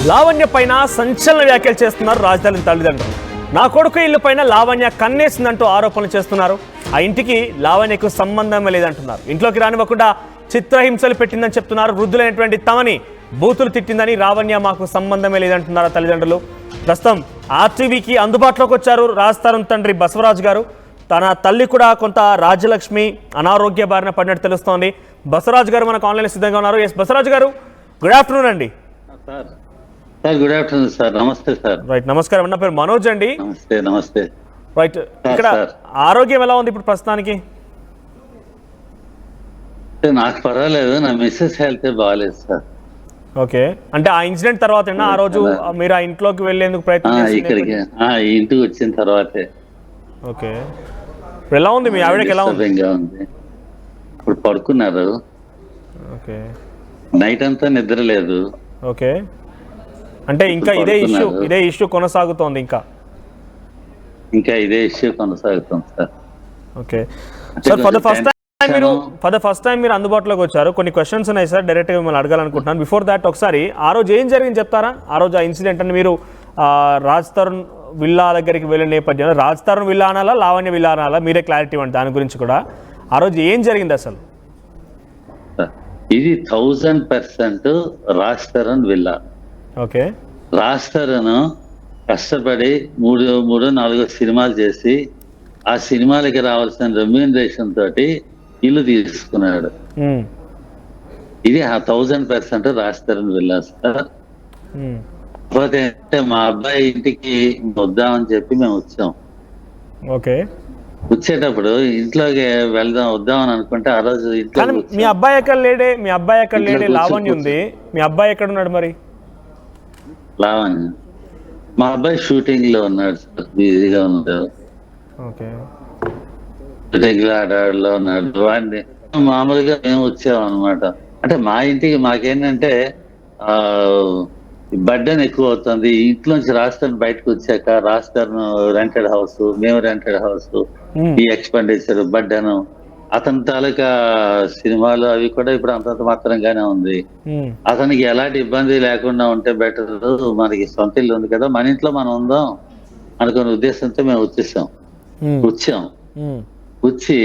లావణ్య పైన సంచలన వ్యాఖ్యలు చేస్తున్నారు రాజధాని తల్లిదండ్రులు. నా కొడుకు ఇల్లు పైన లావణ్య కన్నేసిందంటూ ఆరోపణలు చేస్తున్నారు. ఆ ఇంటికి లావణ్యకు సంబంధమే లేదంటున్నారు. ఇంట్లోకి రానివ్వకుండా చిత్రహింసలు పెట్టిందని చెప్తున్నారు. వృద్ధులైనటువంటి తమని బూతులు తిట్టిందని లావణ్య మాకు సంబంధమే లేదంటున్నారు తల్లిదండ్రులు. ప్రస్తుతం ఆర్టీవీకి అందుబాటులోకి వచ్చారు రాజధాని తండ్రి బసవరాజు గారు. తన తల్లి కూడా కొంత రాజ్యలక్ష్మి అనారోగ్య బారిన పడినట్టు తెలుస్తోంది. బసవరాజు గారు మనకు ఆన్లైన్ సిద్ధంగా ఉన్నారు. ఎస్ బసవరాజు గారు, గుడ్ ఆఫ్టర్నూన్ అండి. Sir good afternoon sir. నమస్తే సార్. రైట్, నమస్కారం. నా పేరు మనోజ్ అండి. నమస్తే. నమస్తే. రైట్, ఇక్కడ ఆరోగ్యం ఎలా ఉంది ఇప్పుడు ప్రస్తుతానికి? నాకు పర్వాలేదు, నా మిస్సెస్ హెల్త్ బాగాలేదు సార్. ఓకే, అంటే ఆ ఇన్సిడెంట్ తర్వాత ఆ రోజు మీరు ఆ ఇంట్లోకి వెళ్ళేందుకు ప్రయత్నం ఇక్కడికి ఇంటికి వచ్చిన తర్వాతే. ఓకే, ఇప్పుడు ఎలా ఉంది? మీ ఆవిడకి ఎలా ఉంది? ఉంది, ఇప్పుడు పడుకున్నారు. ఓకే, నైట్ అంతా నిద్ర లేదు. ఓకే, అంటే ఇంకా ఇదే ఇష్యూ కొనసాగుతోంది? ఇంకా ఇదే ఇష్యూ కొనసాగుతుంది sir. Okay sir, for the first time మీరు అందుబాటులోకి వచ్చారు. కొన్ని క్వశ్చన్స్ ఉన్నాయి సార్, డైరెక్ట్గా మిమ్మల్ని అడగాలనుకుంటున్నాను. బిఫోర్ దాట్ ఒకసారి ఆ రోజు ఏం జరిగింది చెప్తారా? ఆ రోజు ఆ ఇన్సిడెంట్ అని మీరు రాజ్ తరుణ్ విల్లా దగ్గరికి వెళ్ళిన నేపథ్యంలో రాజ్ తరుణ్ విల్లా అనాలా, లావణ్య విల్లా అనాలా, మీరే క్లారిటీ ఇవ్వండి దాని గురించి కూడా. ఆ రోజు ఏం జరిగింది అసలు? ఇది 1000% రాజ్ తరుణ్ విల్లా. ఓకే, రాజ్ తరుణ్ కష్టపడి మూడు 4 సినిమాలు చేసి ఆ సినిమాలకి రావాల్సిన రెమ్యూనరేషన్ తోటి ఇల్లు తీసుకున్నాడు. ఇది 1000% రాజ్ తరుణ్ విల్లా సార్. కాకపోతే మా అబ్బాయి ఇంటికి వద్దామని చెప్పి మేము వచ్చాం. ఓకే, వచ్చేటప్పుడు ఇంట్లోకి వద్దామని అనుకుంటే ఆ రోజు మీ అబ్బాయి ఎక్కడ లేడే? మీ అబ్బాయి ఎక్కడ లేడే? లావణ్య ఉంది, మీ అబ్బాయి ఎక్కడ ఉన్నాడు మరి? లావణ్య మా అబ్బాయి షూటింగ్ లో ఉన్నాడు సార్, బిజీగా ఉన్నాడు. ఓకే, షూటింగ్ లో ఆడాడులో ఉన్నాడు. వాడిని మామూలుగా మేము వచ్చాం అనమాట. అంటే మా ఇంటికి మాకేంటంటే బర్డెన్ ఎక్కువ అవుతుంది. ఇంట్లోంచి రాజధాని బయటకు వచ్చాక రాజధాని రెంటెడ్ హౌస్, మేము రెంటెడ్ హౌస్, ఈ ఎక్స్పెండిచర్ బర్డెన్, అతని తాలూకా సినిమాలు అవి కూడా ఇప్పుడు అంతంత మాత్రంగానే ఉంది. అతనికి ఎలాంటి ఇబ్బంది లేకుండా ఉంటే బెటర్. మనకి సొంత ఇల్లు ఉంది కదా, మన ఇంట్లో మనం ఉందాం అనుకునే ఉద్దేశంతో మేము వచ్చాం. వచ్చి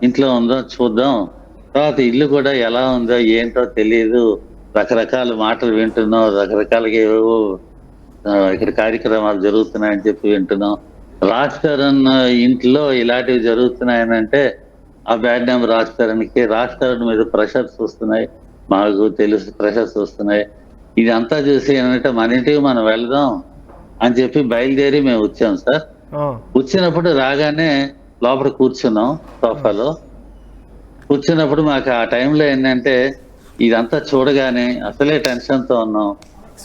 ఇంట్లో ఉందాం, చూద్దాం. తర్వాత ఇల్లు కూడా ఎలా ఉందో ఏంటో తెలియదు. రకరకాల మాటలు వింటున్నాం, రకరకాలుగా ఏవో ఇక్కడ కార్యక్రమాలు జరుగుతున్నాయని చెప్పి వింటున్నాం. రాజ్ తరుణ్ ఇంట్లో ఇలాంటివి జరుగుతున్నాయనంటే ఆ బ్యాడ్ నేమ్ రాజ్ తరుణ్ మీద ప్రెషర్స్ వస్తున్నాయి. మాకు తెలుసు ప్రెషర్స్ వస్తున్నాయి. ఇదంతా చూసి ఏంటంటే మన ఇంటికి మనం వెళ్దాం అని చెప్పి బయలుదేరి మేము వచ్చాం సార్. వచ్చినప్పుడు రాగానే లోపల కూర్చున్నాం సోఫాలో. కూర్చున్నప్పుడు మాకు ఆ టైంలో ఏంటంటే ఇదంతా చూడగానే అసలే టెన్షన్తో ఉన్నాం.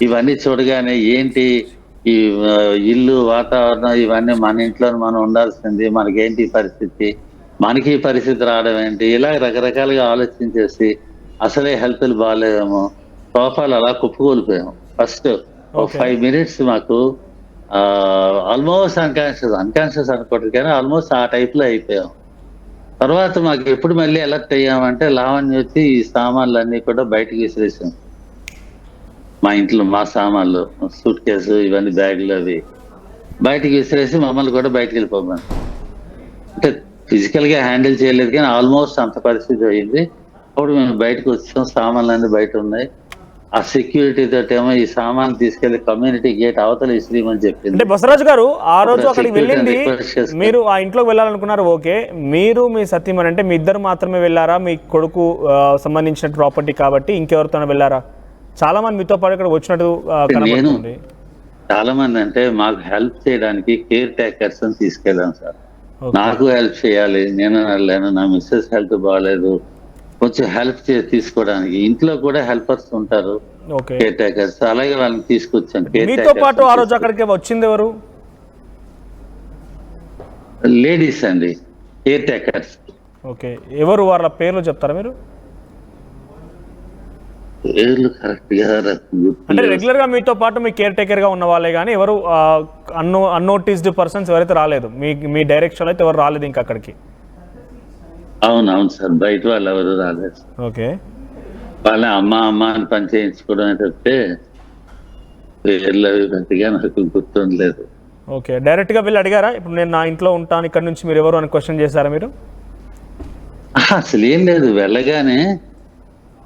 ఇవన్నీ చూడగానే ఏంటి ఈ ఇల్లు వాతావరణం ఇవన్నీ మన ఇంట్లో మనం ఉండాల్సింది, మనకేంటి పరిస్థితి, మనకి పరిస్థితి రావడం ఏంటి, ఇలా రకరకాలుగా ఆలోచించేసి అసలే హెల్త్లు బాగాలేదేమో సోఫాలు అలా కుప్పకూలిపోయాం. ఫస్ట్ 5 minutes మాకు ఆల్మోస్ట్ అన్కాన్షియస్ అనుకోవట్లేదు కానీ ఆల్మోస్ట్ ఆ టైప్ లో అయిపోయాం. తర్వాత మాకు ఎప్పుడు మళ్ళీ అలర్ట్ అయ్యామంటే లావణ్య వచ్చి ఈ సామాన్లు అన్ని కూడా బయటకు విసిరేసాం. మా ఇంట్లో మా సామాన్లు, సూట్ కేసు, ఇవన్నీ బ్యాగులు అవి బయటకు విసిరేసి మమ్మల్ని కూడా బయటకు వెళ్ళిపోమని. అంటే ఫిజికల్ గా హ్యాండిల్ చేయలేదు కానీ ఆల్మోస్ట్ అంత పరిస్థితి అయింది. అప్పుడు మేము బయటకు వచ్చాం, సామాన్లు అన్ని బయట ఉన్నాయి. ఆ సెక్యూరిటీ తోటి ఏమో ఈ సామాన్ తీసుకెళ్లి కమ్యూనిటీ గేట్ అవతల ఇస్త్రీమని చెప్పింది. అంటే బసవరాజు గారు ఆ రోజు అక్కడికి వెళ్ళింది, మీరు ఆ ఇంట్లోకి వెళ్ళాలనుకున్నారు. ఓకే, మీరు మీ సత్యమని అంటే మీ ఇద్దరు మాత్రమే వెళ్ళారా? మీ కొడుకు సంబంధించిన ప్రాపర్టీ కాబట్టి ఇంకెవరితో వెళ్ళారా? చాలా మంది మీతో పాటు ఇక్కడ వచ్చినట్టు కనబడుతుంది. చాలా మంది అంటే మాకు హెల్ప్ చేయడానికి కేర్ టేకర్స్ అని తీసుకెళ్ళాం సార్. నాకు హెల్ప్ చేయాలి, నేను వెళ్ళాను, నా మిస్సెస్ హెల్త్ బాగాలేదు, కొంచెం హెల్ప్ తీసుకోవడానికి ఇంట్లో కూడా హెల్పర్స్ ఉంటారు, కేర్ టేకర్స్. అలాగే వాళ్ళని తీసుకొచ్చాను. మీతో పాటు ఆ రోజు అక్కడికి వచ్చింది ఎవరు? లేడీస్ అండి, కేర్ టేకర్స్. ఓకే, ఎవరు? వాళ్ళ పేర్లు చెప్తారా మీరు? పేర్లు కరెక్ట్ గా అంటే రెగ్యులర్ గా మీతో పాటు మీ కేర్ టేకర్ గా ఉన్న వాళ్ళే కానీ ఎవరు అన్నోటిస్డ్ పర్సన్స్ ఎవరైతే రాలేదు మీ డైరెక్షన్ అయితే ఎవరు రాలేదు ఇంకా అక్కడికి? అవునవును సార్, బయట వాళ్ళు ఎవరు రాలేదు. ఓకే, వాళ్ళ అమ్మ అని పని చేయించుకోవడం చెప్తే పేర్లు అవి పెద్దగా నాకు గుర్తుండలేదు. ఓకే, డైరెక్ట్గా వెళ్ళి అడిగారా? ఇప్పుడు నేను నా ఇంట్లో ఉంటాను, ఇక్కడ నుంచి మీరు ఎవరు అని క్వశ్చన్ చేశారా మీరు? అసలు ఏం లేదు, వెళ్ళగానే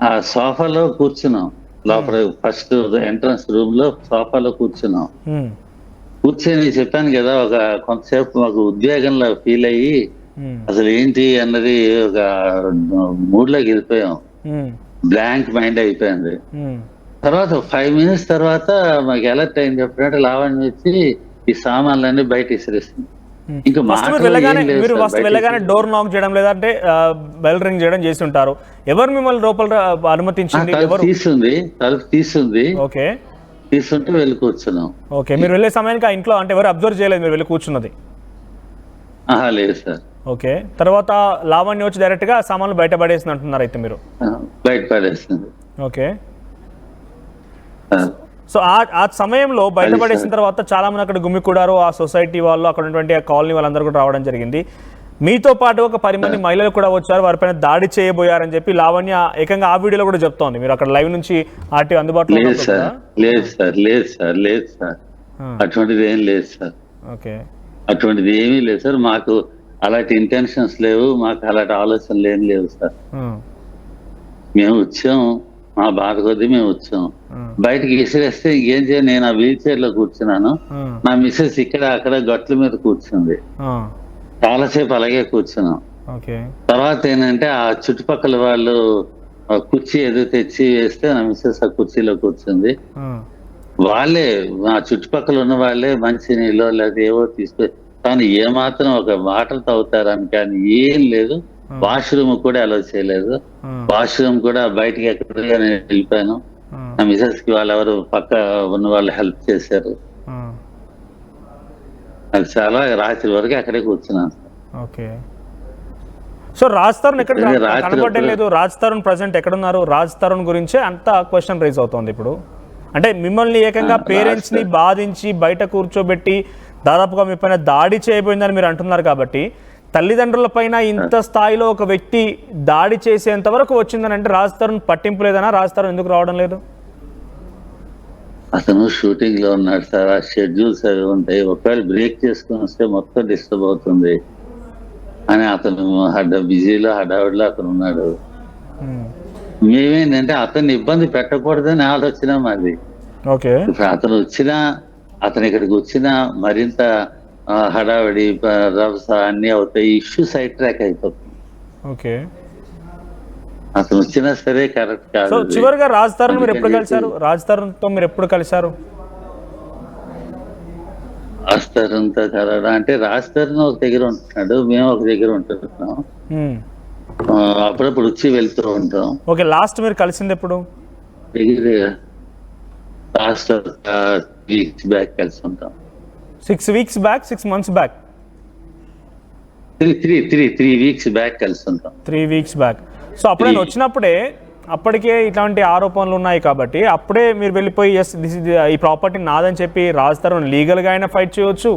ఆ సోఫాలో కూర్చున్నాం. లోపల ఫస్ట్ ఎంట్రన్స్ రూమ్ లో సోఫాలో కూర్చున్నాం. కూర్చొని చెప్పాను కదా, ఒక కొంతసేపు మాకు ఉద్వేగంలో ఫీల్ అయ్యి అసలు ఏంటి అన్నది ఒక మూడ్లోకి వెళ్ళిపోయాం. బ్లాంక్ మైండ్ అయిపోయింది. తర్వాత 5 minutes తర్వాత మాకు అలర్ట్ అయింది. చెప్పినట్టు లావణ్య వచ్చి ఈ సామాన్లన్నీ బయట ఇసిరేస్తుంది. ఇంకా మీరు ఫస్ట్ వెళ్ళగానే డోర్ నాక్ చేయడం లేదంటే బెల్ రింగ్ చేయడం చేసి ఉంటారు. ఎవరు మిమ్మల్ని లోపల అనుమతించింది? తలుపు తీసింది. ఓకే, తీసుంటే వెళ్ళి కూర్చున్నాం. ఓకే, మీరు వెళ్ళే సమయానికి ఆ ఇంట్లో అంటే ఎవరు అబ్జర్వ్ చేయలేదు మీరు వెళ్ళి కూర్చున్నది? లేదు సార్. ఓకే, తర్వాత లావణ్య వచ్చి డైరెక్ట్ గా సామాన్లు బయట పడేసింది అంటున్నారు అయితే మీరు? బయట పడేసింది. ఓకే, సో ఆ సమయంలో బయటపడేసిన తర్వాత చాలా మంది అక్కడ గుమికూడారు. ఆ సొసైటీ వాళ్ళు, అక్కడ ఉన్నటువంటి ఆ కాలనీ వాళ్ళందరూ కూడా రావడం జరిగింది. మీతో పాటు ఒక 10 మంది మహిళలు కూడా వచ్చారు, వారిపైన దాడి చేయబోయారని చెప్పి లావణ్య ఏకంగా ఆ వీడియోలో కూడా చెప్తోంది. మీరు అక్కడ లైవ్ నుంచి ఆర్టీ అందుబాటులో? లేదు సార్, అటువంటిది ఏం లేదు సార్. ఓకే, అటువంటిది ఏమీ లేదు సార్. మాకు అలాంటి ఇంటెన్షన్స్ లేవు, మాకు అలాంటి ఆలోచనలు ఏం లేవు సార్. మేము వచ్చాం, మా బాధ కొద్దీ మేము వచ్చాం. బయటకి విసిరేస్తే ఏం చేయాలి? నేను ఆ వీల్ చైర్ లో కూర్చున్నాను, నా మిస్సెస్ ఇక్కడ అక్కడ గట్ల మీద కూర్చుంది. చాలాసేపు అలాగే కూర్చున్నాం. తర్వాత ఏంటంటే ఆ చుట్టుపక్కల వాళ్ళు కుర్చీ ఏదో తెచ్చి వేస్తే నా మిస్సెస్ ఆ కుర్చీలో కూర్చుంది. వాళ్ళే ఆ చుట్టుపక్కల ఉన్న వాళ్ళే మంచి నీళ్ళు లేదా ఏవో తీసుకు, తాను ఏమాత్రం ఒక వాటర్ తాగుతారని కానీ ఏం లేదు. వాష్రూమ్ కూడా అలౌ చేయలేదు. వాష్రూమ్ కూడా బయటికి ఎక్కడిగా నేను వెళ్ళిపోయాను. నా మిసెస్ కి వాళ్ళెవరు పక్క ఉన్న వాళ్ళు హెల్ప్ చేశారు. అది చాలా రాత్రి వరకు అక్కడే కూర్చున్నాను. ఓకే, సో రాజ్ తరుణ్ ఎక్కడ కనబడడం లేదు? రాజ్ తరుణ్ ప్రజెంట్ ఎక్కడున్నారు? రాజ్ తరుణ్ గురించే అంత క్వశ్చన్ రైజ్ అవుతోంది ఇప్పుడు. అంటే మిమ్మల్ని ఏకంగా పేరెంట్స్ ని బాధించి బయట కూర్చోబెట్టి దాదాపుగా మీ పైన దాడి చేయబోయిందని మీరు అంటున్నారు కాబట్టి, తల్లిదండ్రుల పైన ఇంత స్థాయిలో ఒక వ్యక్తి దాడి చేసేంత వరకు వచ్చిందని అంటే రాజ్ తరుణ్ పట్టింపు లేదనా? రాజ్ తరుణ్ ఎందుకు రావడం లేదు? అతను షూటింగ్ లో ఉన్నాడు సార్. ఆ షెడ్యూల్స్ అవి ఉంటాయి, ఒకవేళ బ్రేక్ చేసుకుని వస్తే మొత్తం డిస్టర్బ్ అవుతుంది అని అతను బిజీలో హడావిడిలో అతను ఉన్నాడు. మేమేంటంటే అతన్ని ఇబ్బంది పెట్టకూడదని ఆలోచన మాది. ఇప్పుడు అతను వచ్చినా, అతను ఇక్కడికి వచ్చినా మరింత హడావిడి రభస అన్ని అవుతాయి, ఇష్యూ సైడ్ ట్రాక్ అయిపోతుంది. అతను వచ్చినా సరే కరెక్ట్ కాదు. చివరిగా రాజ్ తరుణ్ మీరు ఎప్పుడు కలిశారు? రాజ్ తరుణ్ తో మీరు ఎప్పుడు కలిశారు? రాజ్ తరుణ్ తో కలవడం అంటే రాజ్ తరుణ్ ఒక దగ్గర ఉంటున్నాడు, మేము ఒక దగ్గర ఉంటున్నాం. అప్పుడప్పుడు వచ్చి వెళ్తూ ఉంటాం. ఓకే, లాస్ట్ మీరు కలిసింది ఎప్పుడు? లాస్ట్ 3 weeks బ్యాక్ కలిసి ఉంటాం. 6 weeks back, 6 months back? 3 weeks back కలిసి ఉంటాం. 3 weeks బ్యాక్. సో అప్పుడే వచ్చినప్పుడే అప్పటికే ఇట్లాంటి ఆరోపణలు ఉన్నాయి కాబట్టి అప్పుడే మీరు వెళ్ళిపోయి ఎస్ దిస్ ఇస్ ఈ ప్రాపర్టీ నాదని చెప్పి రాజ్ తరుణ్ లీగల్గా అయినా ఫైట్ చేయవచ్చు,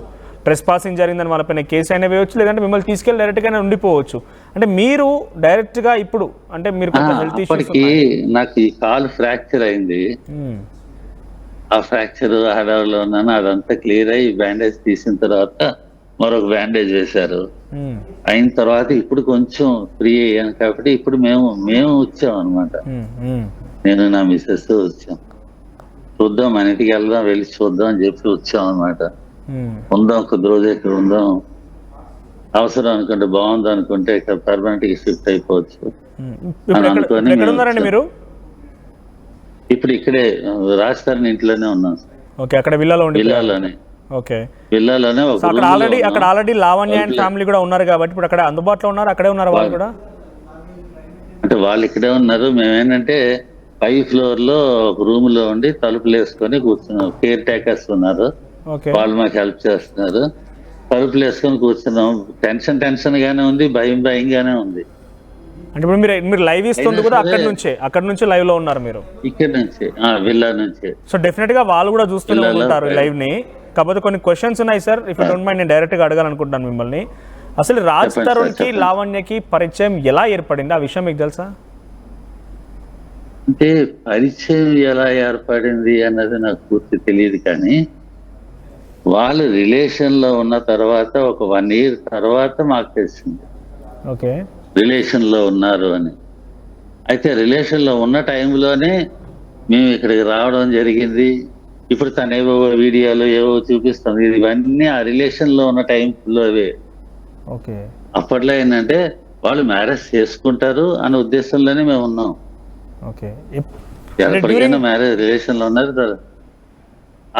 ట్రెస్ పాసింగ్ జరిగిందని వాళ్ళపైన కేసు అయినా వేయవచ్చు, లేదంటే మిమ్మల్ని తీసుకెళ్ళి డైరెక్ట్గానే ఉండిపోవచ్చు. అంటే మీరు డైరెక్ట్గా ఇప్పుడు అంటే మీరు హెల్త్ ఇష్యూస్, నాకు ఈ కాలు ఫ్రాక్చర్ అయింది. ఆ ఫ్రాక్చర్ హడావిడిలో ఉన్నాను, అదంతా క్లియర్ అయ్యి బ్యాండేజ్ తీసిన తర్వాత మరొక బ్యాండేజ్ వేశారు. అయిన తర్వాత ఇప్పుడు కొంచెం ఫ్రీ అయ్యాను కాబట్టి ఇప్పుడు మేము వచ్చాం అనమాట. నేను నా మిస్సెస్ వచ్చాం, చూద్దాం మన ఇంటికి వెళ్దాం, వెళ్ళి చూద్దాం అని చెప్పి వచ్చాం అనమాట. ఉందాం, కొద్ది రోజు ఇక్కడ ఉందాం, అవసరం అనుకుంటే బాగుంది అనుకుంటే ఇక్కడ పర్మనెంట్ గా షిఫ్ట్ అయిపోవచ్చు అని అనుకొని మీరు ఇప్పుడు ఇక్కడే రాజ్ తరుణ్ ఇంట్లోనే ఉన్నాం. అక్కడ విల్లాలోనే అక్కడ ఆల్రెడీ లావణ్య అండ్ ఫ్యామిలీ కూడా ఉన్నారు కాబట్టి ఇప్పుడు అక్కడ అందుబాటులో ఉన్నారు, అక్కడే ఉన్నారు వాళ్ళు కూడా. అంటే వాళ్ళు ఇక్కడే ఉన్నారు, మేమేంటంటే 5th floor లో ఒక రూమ్ లో ఉండి తలుపులు వేసుకొని కూర్చున్నాం. కేర్ టేకర్స్ ఉన్నారు, వాళ్ళు మాకు హెల్ప్ చేస్తున్నారు. తలుపులు వేసుకొని కూర్చున్నాం. టెన్షన్ గానే ఉంది, భయంగానే ఉంది. అంటే ఇప్పుడు మీరు లైవ్ ఇస్తుంది కూడా అక్కడ నుంచి లైవ్ లో ఉన్నారు మీరు? ఇక్కడ నుంచి, విల్లా నుంచి. సో డెఫినెట్ గా వాళ్ళు కూడా చూస్తూనే ఉంటారు లైవ్ ని. కాకపోతే కొన్ని క్వశ్చన్స్ ఉన్నాయి sir, if you don't mind నేను డైరెక్ట్ గా అడగాలనుకుంటాను మిమ్మల్ని. అసలు రాజ్ తరుణ్ కి లావణ్యకి పరిచయం ఎలా ఏర్పడింది, ఆ విషయం మీకు తెలుసా? అంటే పరిచయం ఎలా ఏర్పడింది అన్నది నాకు పూర్తి తెలియదు, కానీ వాళ్ళు రిలేషన్ లో ఉన్న తర్వాత ఒక 1 year తర్వాత మాకు తెలిసింది ఓకే. రిలేషన్ లో ఉన్నారు అని. అయితే రిలేషన్ లో ఉన్న టైంలోనే మేము ఇక్కడికి రావడం జరిగింది. ఇప్పుడు తను ఏవో వీడియోలు ఏవో చూపిస్తుంది, ఇవన్నీ ఆ రిలేషన్ లో ఉన్న టైంలోవే. ఓకే. అప్పట్లో ఏంటంటే వాళ్ళు మ్యారేజ్ చేసుకుంటారు అనే ఉద్దేశంలోనే మేము ఉన్నాం. ఓకే. ఎప్పటికైనా మ్యారేజ్ రిలేషన్ లో ఉన్నారు.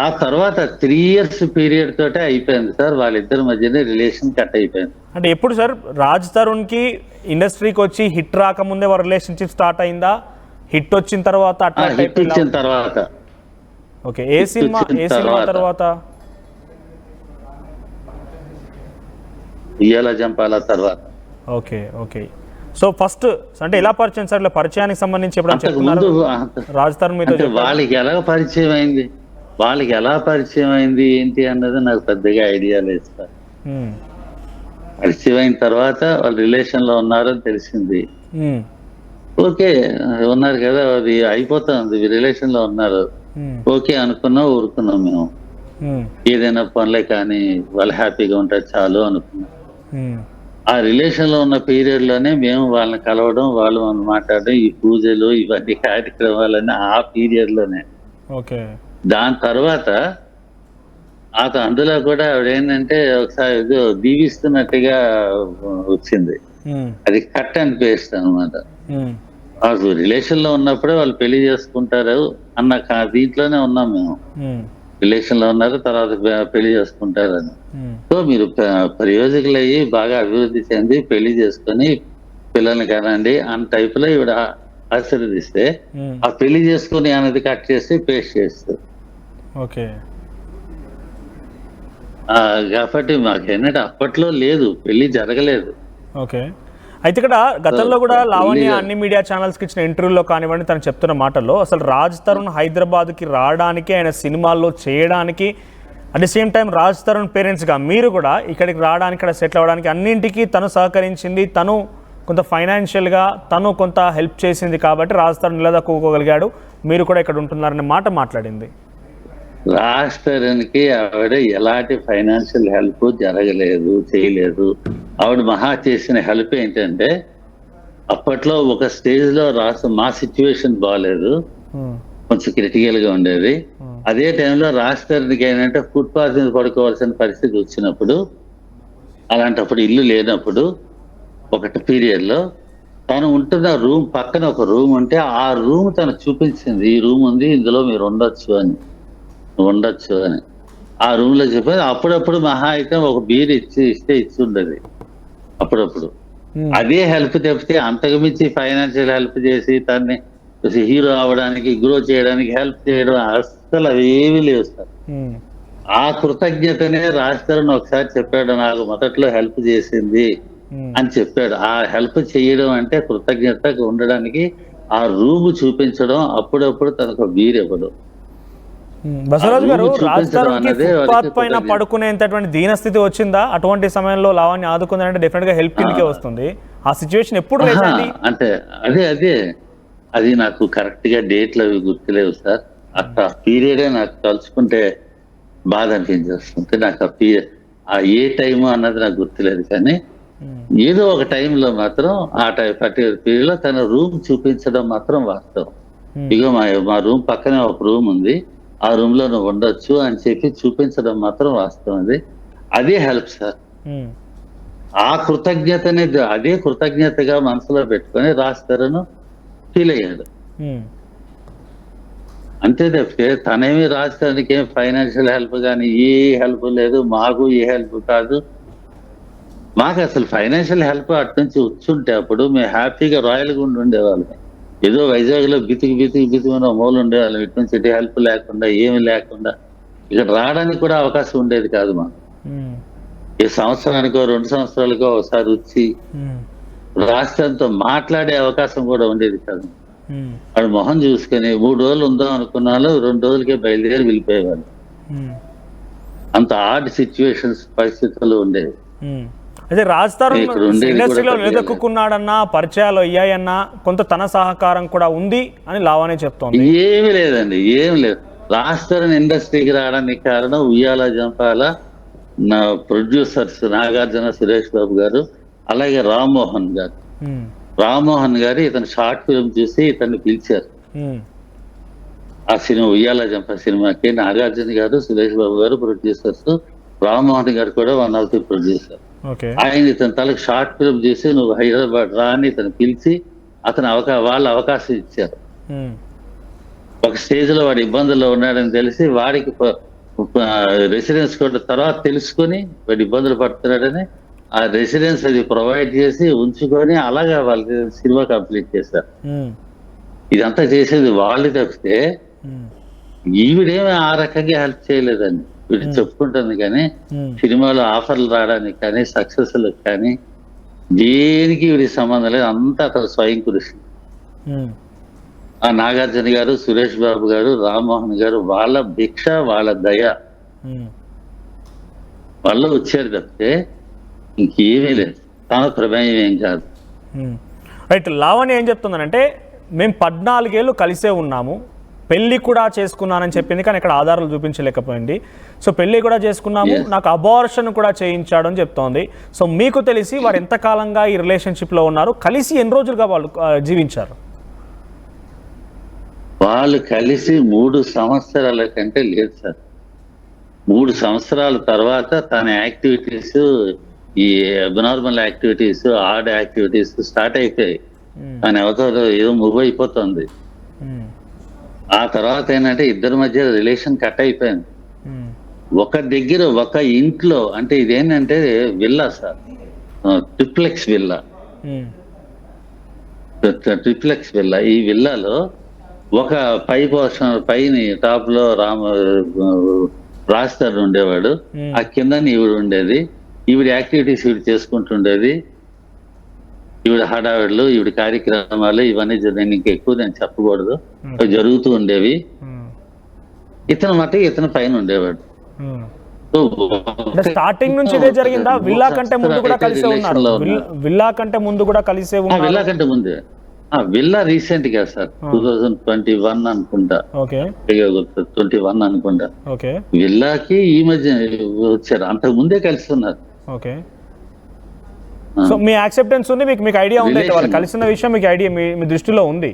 ఆ తర్వాత 3 years పీరియడ్ తోటే అయిపోయింది సార్, వాళ్ళిద్దరి మధ్యనే రిలేషన్ కట్ అయిపోయింది. అంటే ఎప్పుడు సార్ రాజ్ తరుణ్కి ఇండస్ట్రీకి వచ్చి హిట్ రాకముందే వారి రిలేషన్షిప్ స్టార్ట్ అయిందా, హిట్ వచ్చిన తర్వాత అట్లా హిట్ ఇచ్చిన తర్వాత. ఓకే. ఏ సినిమా తర్వాత? ఇయ్యాల జంపాల తర్వాత. ఓకే. ఓకే. సో ఫస్ట్ అంటే ఎలా పరిచయం సార్, ఇలా పరిచయానికి సంబంధించి ఎప్పుడైనా చెప్తున్నారు రాజ్ తరుణ్ మీతో? వాళ్ళకి ఎలా పరిచయం అయింది ఏంటి అన్నది నాకు పెద్దగా ఐడియా లేదు సార్. పరిచయం అయిన తర్వాత వాళ్ళు రిలేషన్ లో ఉన్నారని తెలిసింది. ఓకే, ఉన్నారు కదా, అది అయిపోతుంది, రిలేషన్ లో ఉన్నారు, ఓకే అనుకున్నాం, ఊరుకున్నాం మేము. ఏదైనా పనులే కానీ వాళ్ళు హ్యాపీగా ఉంటారు చాలు అనుకున్నాం. ఆ రిలేషన్ లో ఉన్న పీరియడ్ లోనే మేము వాళ్ళని కలవడం, వాళ్ళు మాట్లాడడం, ఈ పూజలు ఇవన్నీ కార్యక్రమాలన్నీ ఆ పీరియడ్ లోనే. ఓకే. దాని తర్వాత అందులో కూడా ఆవిడ ఏంటంటే ఒకసారి ఏదో దీవిస్తున్నట్టుగా వచ్చింది, అది కట్ అండ్ పేస్ట్ అనమాట. వాళ్ళు రిలేషన్ లో ఉన్నప్పుడే వాళ్ళు పెళ్లి చేసుకుంటారు అన్న దీంట్లోనే ఉన్నాం మేము. రిలేషన్ లో ఉన్నారు, తర్వాత పెళ్లి చేసుకుంటారని. సో మీరు ప్రయోజకులు అయ్యి బాగా అభివృద్ధి చెంది పెళ్లి చేసుకొని పిల్లల్ని కనండి అన్న టైప్ లో ఇవిడ ఆశీర్వదిస్తే, ఆ పెళ్లి చేసుకుని అనేది కట్ చేసి పేస్ట్ చేస్తారు. ఓకే. కాబట్టి మాకేంటంటే అప్పట్లో లేదు, పెళ్లి జరగలేదు. ఓకే. అయితే ఇక్కడ గతంలో కూడా లావణ్య అన్ని మీడియా ఛానల్స్కి ఇచ్చిన ఇంటర్వ్యూలో కానివ్వండి, తను చెప్తున్న మాటల్లో అసలు రాజ్ తరుణ్ హైదరాబాద్కి రావడానికి, ఆయన సినిమాల్లో చేయడానికి, at the same time Raj Tarun పేరెంట్స్గా మీరు కూడా ఇక్కడికి రావడానికి, ఇక్కడ సెటిల్ అవ్వడానికి అన్నింటికీ తను సహకరించింది, తను కొంత ఫైనాన్షియల్గా తను కొంత హెల్ప్ చేసింది కాబట్టి రాజ్ తరుణ్ నిలదొక్కుకోగలిగాడు, మీరు కూడా ఇక్కడ ఉంటున్నారనే మాట మాట్లాడింది. రాజ్ తరుణ్కి ఆవిడ ఎలాంటి ఫైనాన్షియల్ హెల్ప్ జరగలేదు, చేయలేదు. ఆవిడ మహా చేసిన హెల్ప్ ఏంటంటే, అప్పట్లో ఒక స్టేజ్ లో మా సిచ్యువేషన్ బాగాలేదు, కొంచెం క్రిటికల్ గా ఉండేది. అదే టైంలో రాజ్ తరుణ్కి ఏంటంటే ఫుట్పాత్ మీద పడుకోవాల్సిన పరిస్థితి వచ్చినప్పుడు, అలాంటప్పుడు ఇల్లు లేనప్పుడు ఒక పీరియడ్ లో తను ఉంటున్న రూమ్ పక్కన ఒక రూమ్ ఉంటే ఆ రూమ్ తను చూపించింది, ఈ రూమ్ ఉంది, ఇందులో మీరు ఉండొచ్చు అని. ఆ రూమ్ లో చెప్పేది. అప్పుడప్పుడు మహా అయితే ఒక బీర్ ఇస్తే ఇచ్చి ఉండేది అప్పుడప్పుడు. అదే హెల్ప్ తప్పితే అంతకుమించి ఫైనాన్షియల్ హెల్ప్ చేసి తన్ని హీరో అవడానికి, గ్రో చేయడానికి హెల్ప్ చేయడం అస్సలు అవేమీ లేవు సార్. ఆ కృతజ్ఞతనే రాజ్ తరుణ్ ఒకసారి చెప్పాడు, నాకు మొదట్లో హెల్ప్ చేసింది అని చెప్పాడు. ఆ హెల్ప్ చేయడం అంటే కృతజ్ఞత ఉండడానికి ఆ రూమ్ చూపించడం, అప్పుడప్పుడు తనకు బీర్ ఇవ్వడం. బసవరాజు గారు, రాజ్ తరుణ్కి ఫుట్పాత్ పైన పడుకునేంతటువంటి దీనస్థితి వచ్చిందా? అటువంటి సమయంలో లావణ్య ఆదుకుందంటే డెఫినెట్ గా హెల్ప్ కిందకే వస్తుంది. ఆ సిచ్యువేషన్ ఎప్పుడు అంటే అది నాకు కరెక్ట్ గా డేట్లు అవి గుర్తులేవు సార్. అట్లా పీరియడే నాకు తలుచుకుంటే బాధ అనిపించేస్తుంది. నాకు ఆ ఏ టైము అన్నది నాకు గుర్తులేదు, కానీ ఏదో ఒక టైంలో మాత్రం ఆ పర్టికులర్ పీరియడ్ లో తన రూమ్ చూపించడం మాత్రం వాస్తవం. ఇగో మా రూమ్ పక్కనే ఒక రూమ్ ఉంది, ఆ రూమ్ లో నువ్వు ఉండొచ్చు అని చెప్పి చూపించడం మాత్రం వాస్తవం. అదే హెల్ప్ సార్. ఆ కృతజ్ఞతని అదే కృతజ్ఞతగా మనసులో పెట్టుకొని రాజ్ తరుణ్ ఫీల్ అయ్యాడు. అంతే తప్పితే తనేమి రాజ్ తరుణ్కి ఏం ఫైనాన్షియల్ హెల్ప్ కానీ ఏ హెల్ప్ లేదు, మాకు ఏ హెల్ప్ కాదు. మాకు అసలు ఫైనాన్షియల్ హెల్ప్ అటు నుంచి వచ్చుంటే అప్పుడు మేము హ్యాపీగా రాయల్గా ఉండేవాళ్ళం. ఏదో వైజాగ్ లో బితికి మూలు ఉండేవాళ్ళం. ఇటు నుంచి ఇటు హెల్ప్ లేకుండా, ఏమి లేకుండా ఇక్కడ రావడానికి కూడా అవకాశం ఉండేది కాదు మాకు. ఈ సంవత్సరానికో 2 సంవత్సరాలకో ఒకసారి వచ్చి రాష్ట్రంతో మాట్లాడే అవకాశం కూడా ఉండేది కాదు. వాడు మొహం చూసుకొని 3 రోజులు ఉందాం అనుకున్నాను, 2 రోజులకే బయలుదేరి వెళ్ళిపోయేవాళ్ళు. అంత ఆర్డ్ సిచ్యువేషన్స్, పరిస్థితులు ఉండేవి. అదే రాజ్ తరుణ్ ఇక్కడ ఉండేది ఇండస్ట్రీలో కూడా నిలదొక్కున్నాడన్నా, పరిచయాలు అయ్యాయన్నా, కొంత తన సహకారం కూడా ఉంది అని లావణ్య చెప్తోంది. ఏమి లేదండి, ఏమి లేదు. లాస్ట్ టైం ఇండస్ట్రీకి రావడానికి కారణం ఉయ్యాల జంపాల నా ప్రొడ్యూసర్స్ నాగార్జున, సురేష్ బాబు గారు, అలాగే రామ్మోహన్ గారు. ఉమ్, రామ్మోహన్ గారు ఇతను షార్ట్ ఫిల్మ్ చూసి ఇతన్ని పిలిచారు. ఉమ్, ఆ సినిమా ఉయ్యాల జంప సినిమాకి నాగార్జున గారు, సురేష్ బాబు గారు ప్రొడ్యూసర్స్, రామ్మోహన్ గారు కూడా one of the producer. Okay. ఆయన ఇతని తలకు షార్ట్ ఫిల్మ్ చేసి నువ్వు హైదరాబాద్ రా అని ఇతను పిలిచి అతను వాళ్ళు అవకాశం ఇచ్చారు. ఉమ్, ఒక స్టేజ్ లో వాడు ఇబ్బందుల్లో ఉన్నాడని తెలిసి వాడికి రెసిడెన్స్ కూడా తర్వాత తెలుసుకొని వాడు ఇబ్బందులు పడుతున్నాడని ఆ రెసిడెన్స్ అది ప్రొవైడ్ చేసి ఉంచుకొని అలాగా వాళ్ళకి సినిమా కంప్లీట్ చేశారు. ఉమ్, ఇదంతా చేసేది వాళ్ళు తప్పితే ఉమ్, ఈవిడేమి ఆ రకంగా హెల్ప్ చేయలేదండి. వీడు చెప్పుకుంటుంది కానీ ఉమ్, సినిమాలో ఆఫర్లు రావడానికి కానీ సక్సెస్లకు కానీ దేనికి వీడికి సంబంధం లేదు. అంతా అతను స్వయం కృషి. ఉమ్, ఆ నాగార్జున గారు, సురేష్ బాబు గారు, రామ్మోహన్ గారు వాళ్ళ భిక్ష, వాళ్ళ దయ ఉమ్. వల్ల వచ్చారు తప్పితే ఇంకేమీ లేదు. తన ప్రమేయం ఏం కాదు. రైట్. లావణ్య ఏం చెప్తుందనంటే, మేము 14 ఏళ్ళు కలిసే ఉన్నాము, పెళ్లి కూడా చేసుకున్నానని చెప్పింది, కానీ ఇక్కడ ఆధారాలు చూపించలేకపోయింది. సో పెళ్లి కూడా చేసుకున్నాము, నాకు అబార్షన్ కూడా చేయించాడు అని చెప్తోంది. సో మీకు తెలిసి వారు ఎంతకాలంగా ఈ రిలేషన్షిప్లో ఉన్నారు, కలిసి ఎన్ని రోజులుగా వాళ్ళు జీవించారు? వాళ్ళు కలిసి 3 సంవత్సరాల కంటే లేదు సార్. 3 సంవత్సరాల తర్వాత తన యాక్టివిటీస్, ఈ abnormal activities, odd activities start అయిపోయాయి. తను ఎవరితో ఏదో మూవ్ అయిపోతుంది. ఆ తర్వాత ఏంటంటే ఇద్దరి మధ్య రిలేషన్ కట్ అయిపోయింది. ఒక దగ్గర ఒక ఇంట్లో, అంటే ఇదేంటంటే villa sir, triplex villa. Triplex villa. ఈ విల్లాలో ఒక పై పోర్షన్ పైన టాప్ లో రాస్తారు ఉండేవాడు, ఆ కింద ఈవిడ ఉండేది. ఈవిడ యాక్టివిటీస్ ఈవిడ చేసుకుంటుండేది. ఈవిడ హడావిడలు, ఈవిడ కార్యక్రమాలు ఇవన్నీ నేను ఇంకా ఎక్కువ నేను చెప్పకూడదు, జరుగుతూ ఉండేవి. ఇతను మట్టి ఇతను పైన ఉండేవాడు. స్టార్టింగ్ నుంచి ఇదే జరిగిందా? విల్లా కంటే ముందు కూడా కలిసే ఉన్నారు? విల్లా కంటే ముందు కూడా కలిసే ఉన్నారు? విల్లా కంటే ముందే. విల్లా రీసెంట్ గా సార్ 2021 అనుకుంటా. ఓకే, 21 అనుకుంటా. ఓకే. విల్లాకి ఈ మధ్య వచ్చారు, అంతకు ముందే కలిసి ఉన్నారు. ఓకే. సో మీ యాక్సెప్టెన్స్ ఉంది, మీకు ఐడియా ఉంది, వాళ్ళు కలిసిన విషయం మీకు ఐడియా మీ దృష్టిలో ఉంది?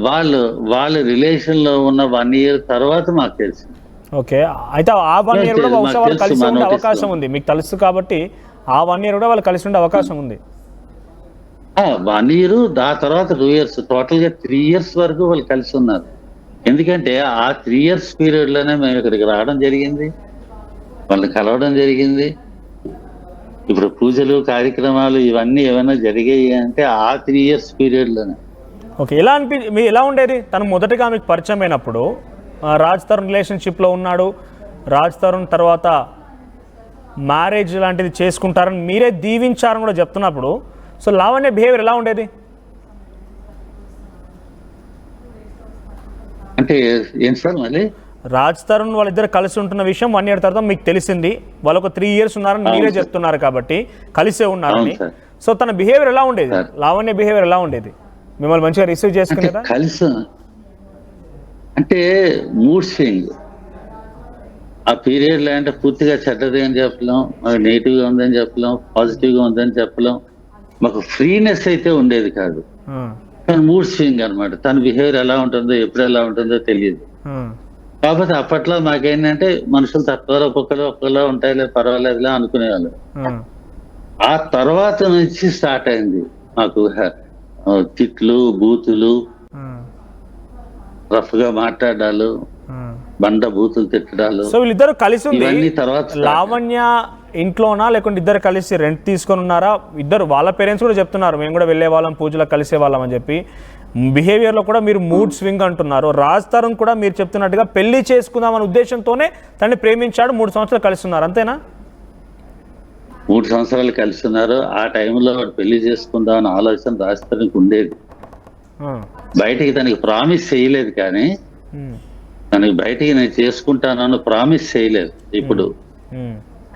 వాళ్ళు రిలేషన్ లో ఉన్న 1 year తర్వాత మాకు తెలుసు. ఓకే. అయితే ఆ 1 year కూడా బహుశా వాళ్ళు కలిసి ఉండే అవకాశం ఉంది, మీకు తెలుసు కాబట్టి ఆ 1 year కూడా వాళ్ళు కలిసి ఉండే అవకాశం ఉంది. 1 year, ఆ తర్వాత 2 years, టోటల్ గా 3 years వరకు వాళ్ళు కలిసి ఉన్నారు. ఎందుకంటే ఆ 3 years పీరియడ్ లోనే మేము ఇక్కడికి రావడం జరిగింది, వాళ్ళని కలవడం జరిగింది. ఇప్పుడు పూజలు కార్యక్రమాలు ఇవన్నీ ఏమైనా జరిగాయి అంటే ఆ 3 years పీరియడ్ లోనే. ఓకే. ఎలా ఉండేది తను మొదటగా మీకు పరిచయం అయినప్పుడు? రాజ్ తరుణ్ రిలేషన్షిప్లో ఉన్నాడు, రాజ్ తరుణ్ తర్వాత మ్యారేజ్ లాంటిది చేసుకుంటారని మీరే దీవించారని కూడా చెప్తున్నప్పుడు, సో లావణ్య బిహేవియర్ ఎలా ఉండేది? అంటే ఏం సార్ మళ్ళీ? రాజ్ తరుణ్ వాళ్ళిద్దరు కలిసి ఉంటున్న విషయం 1 year తర్వాత మీకు తెలిసింది, వాళ్ళు ఒక 3 years ఉన్నారని మీరే చెప్తున్నారు కాబట్టి కలిసే ఉన్నారని. సో తన బిహేవియర్ ఎలా ఉండేది? లావణ్య బిహేవియర్ ఎలా ఉండేది? మిమ్మల్ని మంచిగా రిసీవ్ చేసుకునేదా? కలిసి అంటే మూడ్ స్వింగ్. ఆ పీరియడ్ లో అంటే పూర్తిగా చెడ్డది అని చెప్పలేం, నెగిటివ్ గా ఉందని చెప్పలేం, పాజిటివ్ గా ఉందని చెప్పలేం. మాకు ఫ్రీనెస్ అయితే ఉండేది కాదు, కానీ మూడ్ స్వింగ్ అనమాట. తన బిహేవియర్ ఎలా ఉంటుందో ఎప్పుడు ఎలా ఉంటుందో తెలియదు. కాకపోతే అప్పట్లో మాకేంటంటే మనుషులు తక్కువ ఒక్కొక్కరు ఉంటాయిలే పర్వాలేదులే అనుకునేవాళ్ళు. ఆ తర్వాత నుంచి స్టార్ట్ అయింది మాకు తిట్లు, బూతులు, రఫ్ గా మాట్లాడాలు, బండ బూతులు తిట్టడాలు. సో వీళ్ళిద్దరు కలిసి ఉంది తర్వాత లావణ్య ఇంట్లోనా లేకుంటే ఇద్దరు కలిసి రెంట్ తీసుకొని ఉన్నారా? ఇద్దరు వాళ్ళ పేరెంట్స్ కూడా చెప్తున్నారు మేము కూడా వెళ్ళే వాళ్ళం, పూజలకు కలిసే వాళ్ళం అని చెప్పి. బిహేవియర్లో కూడా మీరు మూడ్ స్వింగ్ అంటున్నారు. రాజ్ తరుణ్ కూడా మీరు చెప్తున్నట్టుగా పెళ్లి చేసుకుందామనే ఉద్దేశంతోనే తనని ప్రేమించాడు, 3 సంవత్సరాలు కలిసి ఉన్నారు, అంతేనా? 3 సంవత్సరాలు కలిసి ఉన్నారు. ఆ టైంలో పెళ్లి చేసుకుందామని ఆలోచన రాజ్ తరుణ్కి ఉండేది. బయటికి తనకి ప్రామిస్ చేయలేదు, కానీ తనకి బయటికి నేను చేసుకుంటానని ప్రామిస్ చేయలేదు ఇప్పుడు,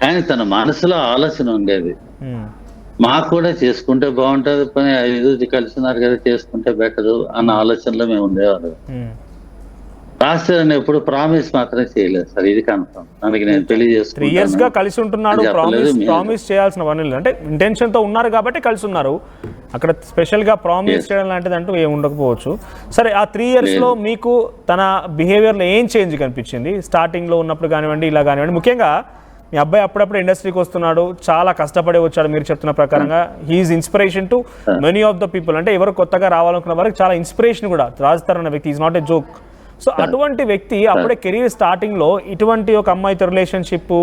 కానీ తన మనసులో ఆలోచన ఉండేది. మాకు కూడా చేసుకుంటే బాగుంటుంది పని, ఐదు కలిసినారు కదా చేసుకుంటే బెటరు అన్న ఆలోచనలో మేము ఉండేవాళ్ళం. రాష్ట్రాన్ని ఎప్పుడు ప్రామిస్ మాత్రం చేయలేదు సార్, ఇది కన్ఫర్మ్. మనకి నేను పెళ్లి 3 years గా కలిసి ఉంటున్నాడు, ప్రామిస్ చేయాల్సిన పని లేదు. అంటే ఇంటెన్షన్ తో ఉన్నారు కాబట్టి కలిసి ఉన్నారు. అక్కడ స్పెషల్ గా ప్రామిస్ చేయడం లాంటిది అంటూ ఏమి ఉండకపోవచ్చు. సరే, ఆ 3 years లో మీకు తన బిహేవియర్ లో ఏం చేంజ్ కనిపించింది? స్టార్టింగ్ లో ఉన్నప్పుడు కానివ్వండి, ఇలా కానివ్వండి. ముఖ్యంగా మీ అబ్బాయి అప్పుడప్పుడు ఇండస్ట్రీకి వస్తున్నాడు, చాలా కష్టపడి వచ్చాడు. మీరు చెప్తున్న ప్రకారంగా he is inspiration to many of the people. అంటే ఎవరు కొత్తగా రావాలనుకున్న వారికి చాలా ఇన్స్పిరేషన్ కూడా. రాజ్ తరుణ్ అనే వ్యక్తి is not a joke. So అటువంటి వ్యక్తి అప్పుడే కెరీర్ స్టార్టింగ్ లో ఇటువంటి ఒక అమ్మాయితో రిలేషన్షిప్,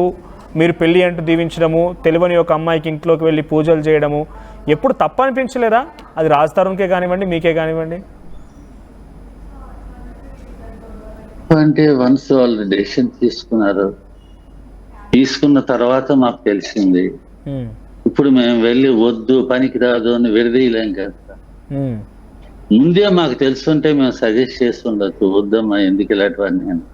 మీరు పెళ్లి అంటూ దీవించడము, తెలియని ఒక అమ్మాయికి ఇంట్లోకి వెళ్ళి పూజలు చేయడము ఎప్పుడు తప్పు అనిపించలేదా? అది రాజ్ తరుణ్కే కానివ్వండి, మీకే కానివ్వండి. అంటే వన్స్ వాళ్ళు డెసిషన్ తీసుకున్న తర్వాత మాకు తెలిసింది. ఇప్పుడు మేము వెళ్ళి వద్దు పనికి రాదు అని విడదీయలేం కదా. ముందే మాకు తెలుసుంటే మేము సజెస్ట్ చేసి ఉండొచ్చు, వద్దమ్మా ఎందుకు ఇలాంటివన్నీ అని.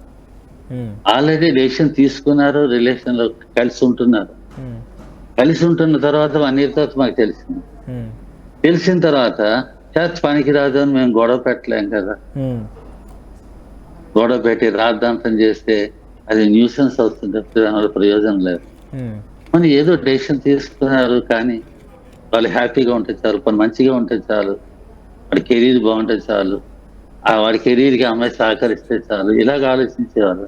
ఆల్రెడీ డెసిషన్ తీసుకున్నారు, రిలేషన్ లో కలిసి ఉంటున్నారు. కలిసి ఉంటున్న తర్వాత 1 year తర్వాత మాకు తెలిసింది. తెలిసిన తర్వాత చర్చ్ పనికి రాదు అని మేము గొడవ పెట్టలేం కదా. గొడవ పెట్టి రాద్ధాంతం చేస్తే అది న్యూసెన్స్ అవుతుంది, దానివల్ల ప్రయోజనం లేదు. మనం ఏదో డెసిషన్ తీసుకున్నారు, కానీ వాళ్ళు హ్యాపీగా ఉంటే చాలు, పని మంచిగా ఉంటే చాలు, వాడి కెరీర్ బాగుంటే చాలు, వాడి కెరీర్కి అమ్మాయి సహకరిస్తే చాలు, ఇలాగ ఆలోచించేవాళ్ళు.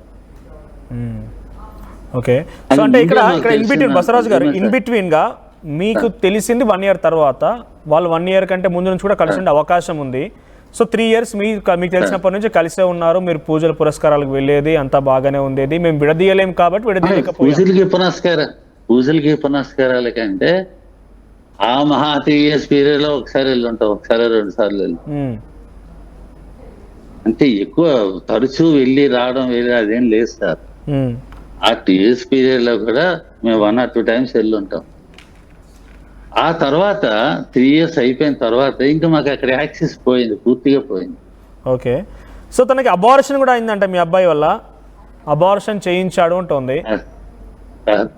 ఓకే, సో అంటే ఇక్కడ ఇన్ బిట్వీన్ బసవరాజు గారు, ఇన్ బిట్వీన్ గా మీకు తెలిసింది 1 year తర్వాత, వాళ్ళు 1 year కంటే ముందు నుంచి కూడా కలిసి ఉండే అవకాశం ఉంది. సో 3 years మీకు తెలిసినప్పటి నుంచి కలిసే ఉన్నారు, మీరు పూజల పురస్కారాలకు వెళ్ళేది, అంతా బాగానే ఉండేది. మేము విడదీయలేము కాబట్టి విడదీయలేకపోయాం. పూజలకి పునస్కారాల కంటే ఆ మహా 3 years పీరియడ్ లో ఒకసారి వెళ్ళి ఉంటాం, ఒకసారి 2 సార్లు వెళ్ళి. అంటే ఎక్కువ తరచూ వెళ్ళి రావడం అదేం లేదు సార్. ఆ 2 years పీరియడ్ లో కూడా మేము 1 or 2 times వెళ్ళి ఉంటాం. ఆ తర్వాత 3 years అయిపోయిన తర్వాత ఇంకా మాకు అక్కడ యాక్సెస్ పోయింది, పూర్తిగా పోయింది. ఓకే, సో తనకి అబార్షన్ కూడా అయిందంట మీ అబ్బాయి వల్ల, అబార్షన్ చేయించాడు అంటుంది.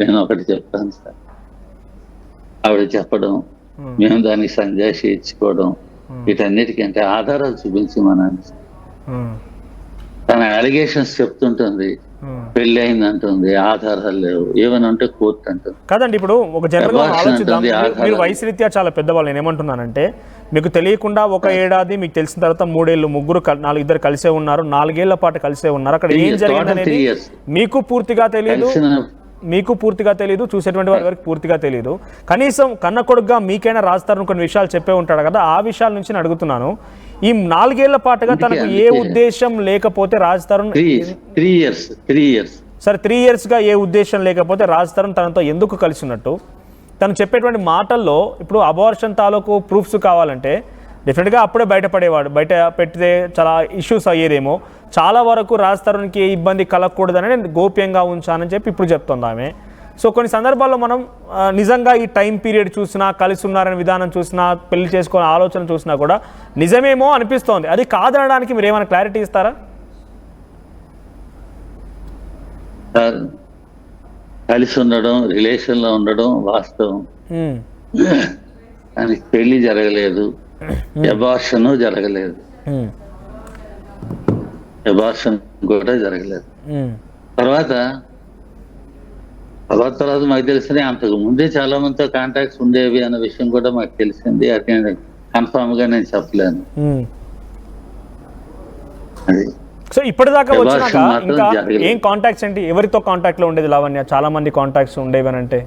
నేను ఒకటి చెప్తాను సార్, ఆవిడ చెప్పడం, మేము దానికి సంజాషి ఇచ్చుకోవడం, వీటన్నిటికంటే ఆధారాలు చూపించి తన అలిగేషన్స్ చెప్తుంటుంది, పెళ్లి అయింది అంటుంది, ఆధారాలు లేవు, ఏమైనా ఉంటే కోర్టు అంటుంది. కాదండి, ఇప్పుడు ఒక జనరల్ గా ఆలోచిద్దాం. మీరు వయసు రీత్యా చాలా పెద్దవాళ్ళు. నేను ఏమంటున్నానంటే, మీకు తెలియకుండా 1 ఏడాది, మీకు తెలిసిన తర్వాత 3 ఏళ్ళు, 2 కలిసే ఉన్నారు, 4 ఏళ్ల పాటు కలిసే ఉన్నారు. అక్కడ ఏం జరిగింది అనేది మీకు పూర్తిగా తెలియదు, చూసేటువంటి వారికి పూర్తిగా తెలియదు. కనీసం కన్న కొడుకుగా మీకైనా రాజ్ తరుణ్ కొన్ని విషయాలు చెప్పే ఉంటాడు కదా, ఆ విషయాల నుంచి నేను అడుగుతున్నాను. ఈ 4 ఏళ్ల పాటుగా తనకు ఏ ఉద్దేశం లేకపోతే రాజ్ తరుణ్ 3 years సరే 3 years గా ఏ ఉద్దేశం లేకపోతే రాజ్ తరుణ్ తనతో ఎందుకు కలిసి ఉన్నట్టు? తను చెప్పేటువంటి మాటల్లో ఇప్పుడు అబార్షన్ తాలూకు ప్రూఫ్స్ కావాలంటే డెఫినెట్గా అప్పుడే బయటపడేవాడు, బయట పెడితే చాలా ఇష్యూస్ అయ్యేదేమో. చాలా వరకు రాజ్ తరుణ్కి ఏ ఇబ్బంది కలగకూడదని నేను గోప్యంగా ఉంచానని చెప్పి ఇప్పుడు చెప్తుంది ఆమె. సో కొన్ని సందర్భాల్లో మనం నిజంగా ఈ టైం పీరియడ్ చూసినా, కలిసి ఉన్నారనే విధానం చూసినా, పెళ్లి చేసుకునే ఆలోచన చూసినా కూడా నిజమేమో అనిపిస్తోంది. అది కాదనడానికి మీరు ఏమైనా క్లారిటీ ఇస్తారా? కలిసి ఉండడం, రిలేషన్ లో ఉండడం వాస్తవం, కానీ పెళ్లి జరగలేదు, అబార్షన్ జరగలేదు, అబార్షన్ కూడా జరగలేదు. తర్వాత మాకు తెలిసింది, అంతకు ముందే చాలా మందితో కాంటాక్ట్స్ ఉండేవి అన్న విషయం కూడా మాకు తెలిసింది. అది కన్ఫామ్ గా నేను చెప్పలేను. అది సో ఇప్పటిదాకా వచ్చినాక ఇంకా ఏం కాంటాక్ట్స్ ఏంటి? ఎవరితో కాంటాక్ట్ లో ఉండేది లావణ్య? చాలా మంది కాంటాక్ట్స్ ఉండేవి అని అంటే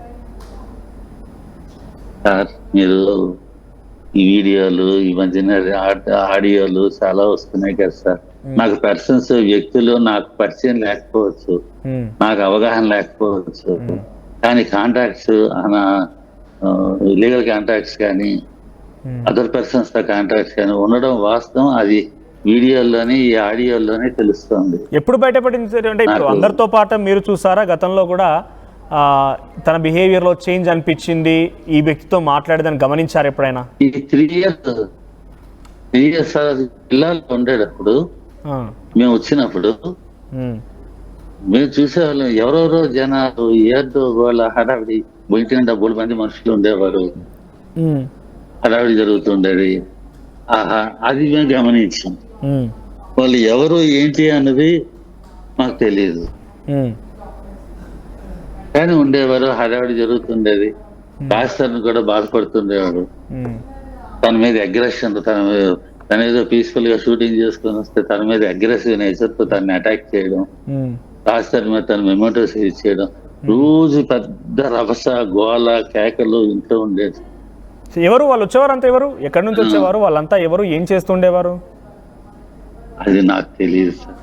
సార్, మీరు ఈ వీడియోలు, ఈ మధ్యన ఆడియోలు చాలా వస్తున్నాయి కదా సార్. నాకు పర్సన్స్, వ్యక్తులు నాకు పరిచయం లేకపోవచ్చు, నాకు అవగాహన లేకపోవచ్చు, కానీ కాంటాక్ట్స్, లీగల్ కాంటాక్ట్స్ కానీ అదర్ పర్సన్స్ తో కాంటాక్ట్స్ కానీ ఉండడం వాస్తవం. అది వీడియోల్లోని, ఈ ఆడియోల్లోనే తెలుస్తుంది. ఎప్పుడు బయటపడింది అంటే ఇప్పుడు అందరితో పాటు మీరు చూసారా? గతంలో కూడా తన బిహేవియర్ లో చేంజ్ అనిపించింది, ఈ వ్యక్తితో మాట్లాడేదని గమనించారు ఎప్పుడైనా? ఈ 3 years పిల్లలు ఉండేటప్పుడు, మేము వచ్చినప్పుడు మేము చూసేవాళ్ళం, ఎవరెవరో జనాలు ఏదో వాళ్ళ హడావిడి బయట డబ్బులు మంది మనుషులు ఉండేవారు, ఉమ్, హడావిడి జరుగుతుండేది. ఆహా, అది మేము గమనించాం. ఉమ్, వాళ్ళు ఎవరు ఏంటి అన్నది మాకు తెలియదు, ఉమ్, కానీ ఉండేవారు, హడావిడి జరుగుతుండేది. రాజస్థాన్ కూడా బాధపడుతుండేవాడు. ఉమ్, తన మీద అగ్రెషన్, తన ఏదో పీస్ఫుల్ గా షూటింగ్ చేసుకొని వస్తే తన మీద అగ్రెసివ్ నేచర్ తో తనని అటాక్ చేయడం, ఉమ్. రాజస్థాన్ మీద తన మెమోటోస్ చేయడం, రోజు పెద్ద రభస గోల కేకలు ఇంట్లో ఉండేది. ఎవరు వాళ్ళు వచ్చేవారు అంతా? ఎవరు ఎక్కడి నుంచి వచ్చేవారు వాళ్ళంతా? ఎవరు ఏం చేస్తుండేవారు? అది నాకు తెలియదు సార్.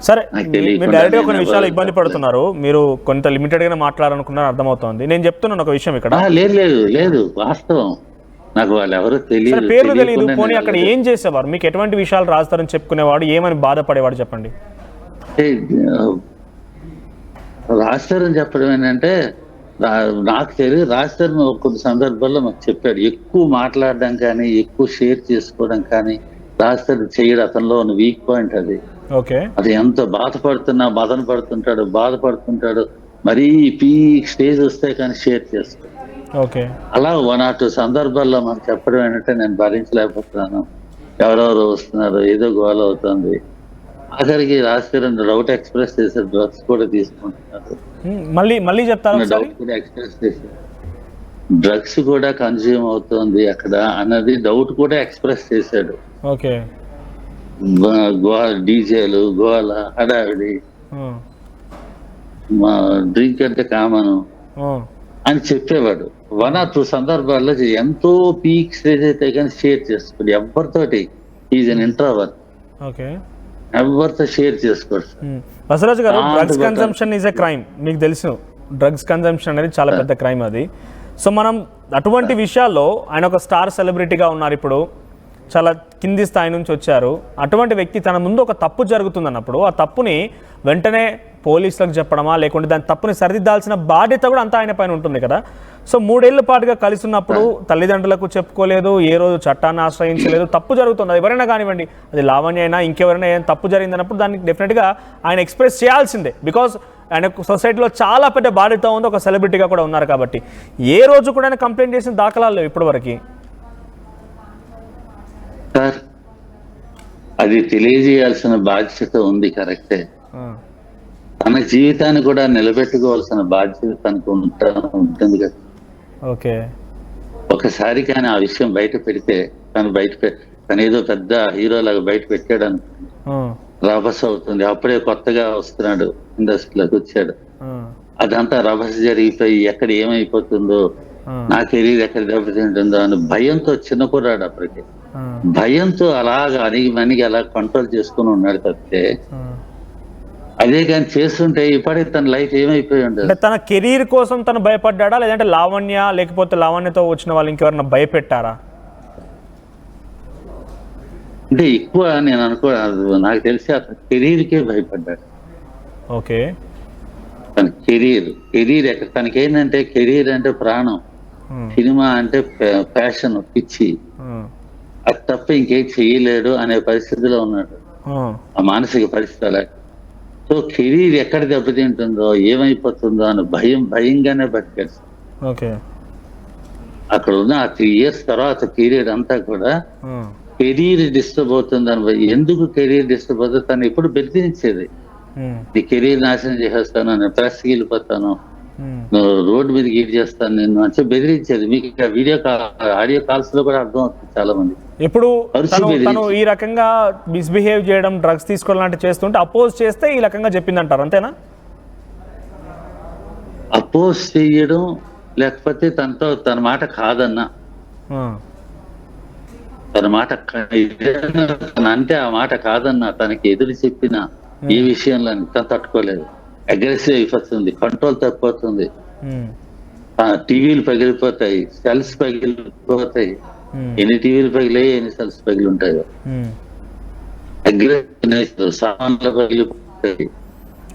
సరే, నాకు మీరు తెలియకుండా డైరెక్ట్గా కొన్ని నేను విషయాలు ఎవరు ఇబ్బంది పడుతున్నారు, మీరు కొంత లిమిటెడ్ గానే మాట్లాడాలనుకున్నారు, అర్థమవుతోంది. నేను చెప్తున్నాను ఒక విషయం ఇక్కడ. లేదు లేదు లేదు, వాస్తవం. నాకు వాళ్ళు ఎవరో సరే, తెలియదు, పేర్లు తెలియదు, తెలియకుండా పోనీ నేను అక్కడ ఏం చేసేవారు? మీకు ఎటువంటి విషయాలు రాస్తారని చెప్పుకునేవాడు, ఏమని బాధపడేవాడు చెప్పండి. రాస్తారని చెప్పడం ఏంటంటే, నాకు తెలియదు. రాస్తారని కొన్ని సందర్భాల్లో మాకు చెప్పాడు. ఎక్కువ మాట్లాడడం కానీ, ఎక్కువ షేర్ చేసుకోవడం కానీ రాస్తారు చేయడు. అతనిలో ఉన్న వీక్ పాయింట్ అది. ఓకే. అది ఎంత మదన బాధపడుతుంటాడు. మరీ పీక్ స్టేజ్ వస్తే కానీ షేర్ చేస్తాడు. ఓకే. అలా 1 or 2 సందర్భాల్లో మనకు చెప్పడం ఏంటంటే, నేను భరించలేకపోతున్నాను, ఎవరెవరు వస్తున్నారు, ఏదో గోల అవుతుంది. ఆఖరికి రాజకీయ డౌట్ ఎక్స్ప్రెస్ చేశారు, డ్రగ్స్ కూడా తీసుకుంటున్నారు, మళ్ళీ చెప్తారు ఒకసారి. డౌట్ కూడా ఎక్స్ప్రెస్ చేశారు, డ్రగ్స్ కూడా కన్జ్యూమ్ అవుతుంది అక్కడ అన్నది డౌట్ కూడా ఎక్స్ప్రెస్ చేశాడు. ఓకే. డీజేలు గోల హడావిడి, డ్రింక్ అంటే కామను అని చెప్పేవాడు. 1 or 2 సందర్భాల్లో ఎంతో పీక్ స్టేజ్ అయితే కానీ షేర్ చేసుకోడు ఎవరితోటి. Is an introvert, okay. ఎవరితో షేర్ చేసుకోడు. బసవరాజు గారు, drugs consumption is a crime, మీకు తెలుసు. డ్రగ్స్ కన్సంప్షన్ అనేది చాలా పెద్ద క్రైమ్ అది. సో మనం అటువంటి విషయాల్లో, ఆయన ఒక స్టార్ సెలబ్రిటీగా ఉన్నారు, ఇప్పుడు చాలా కింది స్థాయి నుంచి వచ్చారు. అటువంటి వ్యక్తి తన ముందు ఒక తప్పు జరుగుతుందన్నప్పుడు ఆ తప్పుని వెంటనే పోలీసులకు చెప్పడమా, లేకుంటే దాని తప్పుని సరిదిద్దాల్సిన బాధ్యత కూడా అంతా ఆయన పైన ఉంటుంది కదా. సో 3 ఏళ్ల పాటుగా కలిసి ఉన్నప్పుడు తల్లిదండ్రులకు చెప్పుకోలేదు, ఏ రోజు చట్టాన్ని ఆశ్రయించలేదు. తప్పు జరుగుతుంది, అది ఎవరైనా కానివ్వండి, అది లావణ్య అయినా ఇంకెవరైనా ఏదైనా తప్పు జరిగిందన్నప్పుడు దానికి డెఫినెట్గా ఆయన ఎక్స్ప్రెస్ చేయాల్సిందే. బికాజ్ ఆయన సొసైటీలో చాలా పెద్ద బాధ్యత ఉంది, ఒక సెలబ్రిటీగా కూడా ఉన్నారు కాబట్టి. ఏ రోజు కూడా ఆయన కంప్లైంట్ చేసిన దాఖలాలు లేవు ఇప్పటివరకు. సార్, అది తెలియజేయాల్సిన బాధ్యత ఉంది, కరెక్టే. తన జీవితాన్ని కూడా నిలబెట్టుకోవాల్సిన బాధ్యత తనకు ఉంటుంది కదా. ఓకే. ఒకసారి కానీ ఆ విషయం బయట పెడితే, తను ఏదో పెద్ద హీరో లాగా బయట పెట్టాడు అనుకోండి, రభస అవుతుంది. అప్పుడే కొత్తగా వస్తున్నాడు, ఇండస్ట్రీలోకి వచ్చాడు, అదంతా రభస జరిగిపోయి ఎక్కడ ఏమైపోతుందో, నా కెరీర్ ఎక్కడ దెబ్బతింటుందో అని భయంతో, చిన్న కుర్రాడు అప్పటికే, భయంతో అలాగా అణిగి అలా కంట్రోల్ చేసుకుని ఉన్నాడు తప్పితే, అదే కానీ చేస్తుంటే ఇప్పటికి తన లైఫ్ ఏమైపోయి ఉండదు. అంటే తన కెరీర్ కోసం తను భయపడ్డా, లేదంటే లావణ్య, లేకపోతే లావణ్యతో వచ్చిన వాళ్ళు ఇంకెవరన్నా భయపెట్టారా? అంటే ఎక్కువ నేను నాకు తెలిసి అతను కెరీర్కే భయపడ్డాడు. ఓకే. తన కెరీర్ ఎక్కడ, తనకేంటంటే కెరీర్ అంటే ప్రాణం, సినిమా అంటే ప్యాషన్, పిచ్చి, అది తప్ప ఇంకేం చేయలేడు అనే పరిస్థితిలో ఉన్నాడు, ఆ మానసిక పరిస్థితి అలా. సో కెరీర్ ఎక్కడ దెబ్బతింటుందో, ఏమైపోతుందో అని భయంగానే బతికాడు. ఓకే. అక్కడ ఉన్న ఆ 3 years తర్వాత పీరియడ్ అంతా కూడా కెరీర్ డిస్టర్బ్ అవుతుందని. ఎందుకు కెరీర్ డిస్టర్బ్ అవుతుంది? తను ఎప్పుడు బెదిరించేది, నీ కెరీర్ నాశనం చేసేస్తాను, నేను ప్రెస్కి వెళ్ళిపోతాను, రోడ్డు మీద గీట్ చేస్తాను నిన్ను అని బెదిరించేది. మీకు ఆడియో కాల్స్ లో కూడా అర్థం అవుతుంది చాలా మంది. ఇప్పుడు తను ఈ రకంగా మిస్బిహేవ్ చేయడం, డ్రగ్స్ తీసుకోవడం లాంటి చేస్తుంటే అపోజ్ చేస్తే ఈ రకంగా చెప్పిందంటారు, అంతేనా? అపోజ్ చేయడం, లేకపోతే తన మాట కాదన్నా, తన మాట అంటే ఆ మాట కాదన్నా, తనకి ఎదురు చెప్పిన ఏ విషయంలో తను తట్టుకోలేదు, అగ్రెసివ్ అయిపోతుంది, కంట్రోల్ తప్పిపోతుంది, టీవీలు పగిలిపోతాయి, సెల్స్ పగిలిపోతాయి. ఎన్ని టీవీలు పగిలాయి, ఎన్ని సెల్స్ పగిలి ఉంటాయో. అగ్రెసివ్ సామాన్లు పగిలిపోతాయి.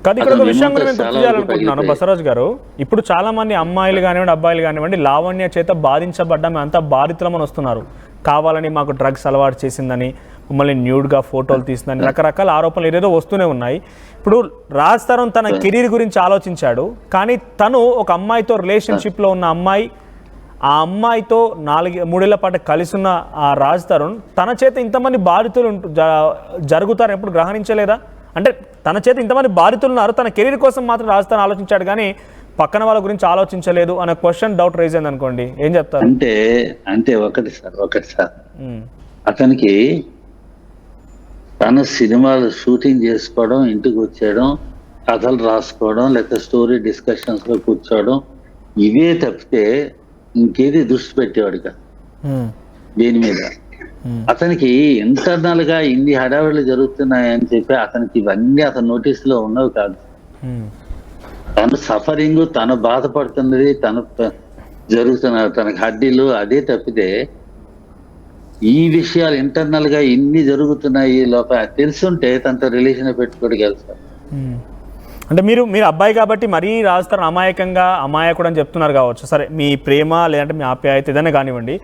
కానీ ఇక్కడ ఒక విషయం కూడా నేను గుర్తు చేయాలనుకుంటున్నాను బసవరాజు గారు. ఇప్పుడు చాలా మంది అమ్మాయిలు కానివ్వండి, అబ్బాయిలు కానివ్వండి, లావణ్య చేత బాధించబడ్డా మేము అంతా బాధితులమని వస్తున్నారు. కావాలని మాకు డ్రగ్స్ అలవాటు చేసిందని, మమ్మల్ని న్యూడ్గా ఫోటోలు తీస్తుందని రకరకాల ఆరోపణలు ఏదేదో వస్తూనే ఉన్నాయి. ఇప్పుడు రాజ్ తరుణ్ తన కెరీర్ గురించి ఆలోచించాడు, కానీ తను ఒక అమ్మాయితో రిలేషన్షిప్లో ఉన్న అమ్మాయి, ఆ అమ్మాయితో 3 ఏళ్ల పాటు కలిసి ఉన్న ఆ రాజ్ తరుణ్ తన చేత ఇంతమంది బాధితులు జరుగుతారని ఎప్పుడు గ్రహణించలేదా? అంటే తన చేత ఇంతమంది బాధితులు ఉన్నారు, తన కెరీర్ కోసం మాత్రం రాజ్ తరుణ్ ఆలోచించాడు కానీ పక్కన వాళ్ళ గురించి ఆలోచించలేదు అనే క్వశ్చన్ డౌట్ రైజ్ అయింది అనుకోండి, ఏం చెప్తారు? అంటే ఒకటి సార్ అతనికి తన సినిమాలు షూటింగ్ చేసుకోవడం, ఇంటికి వచ్చేయడం, కథలు రాసుకోవడం, లేకపోతే స్టోరీ డిస్కషన్స్ లో కూర్చోవడం, ఇవే తప్పితే ఇంకేది దృష్టి పెట్టేవాడు కాదు దేని మీద. అతనికి ఇంటర్నల్ గా ఇన్ని హడావిళ్ళు జరుగుతున్నాయని చెప్పి అతనికి ఇవన్నీ అతని నోటీస్ లో ఉన్నవి కాదు. తను సఫరింగ్, తను బాధపడుతున్నది, తను జరుగుతున్న తనకి హడ్డీలు, అదే తప్పితే ఈ విషయాలు ఇంటర్నల్ గా ఇన్ని జరుగుతున్నాయి లోపల తెలుసుంటే తనతో రిలేషన్ పెట్టుకోడు కదా. అంటే మీరు అబ్బాయి కాబట్టి మరీ రాజ్ తరుణ్ అమాయకుడు అని చెప్తున్నారు కావచ్చు. సరే, మీ ప్రేమ లేదంటే మీ ఆప్యాయత ఏదైనా కానివ్వండి,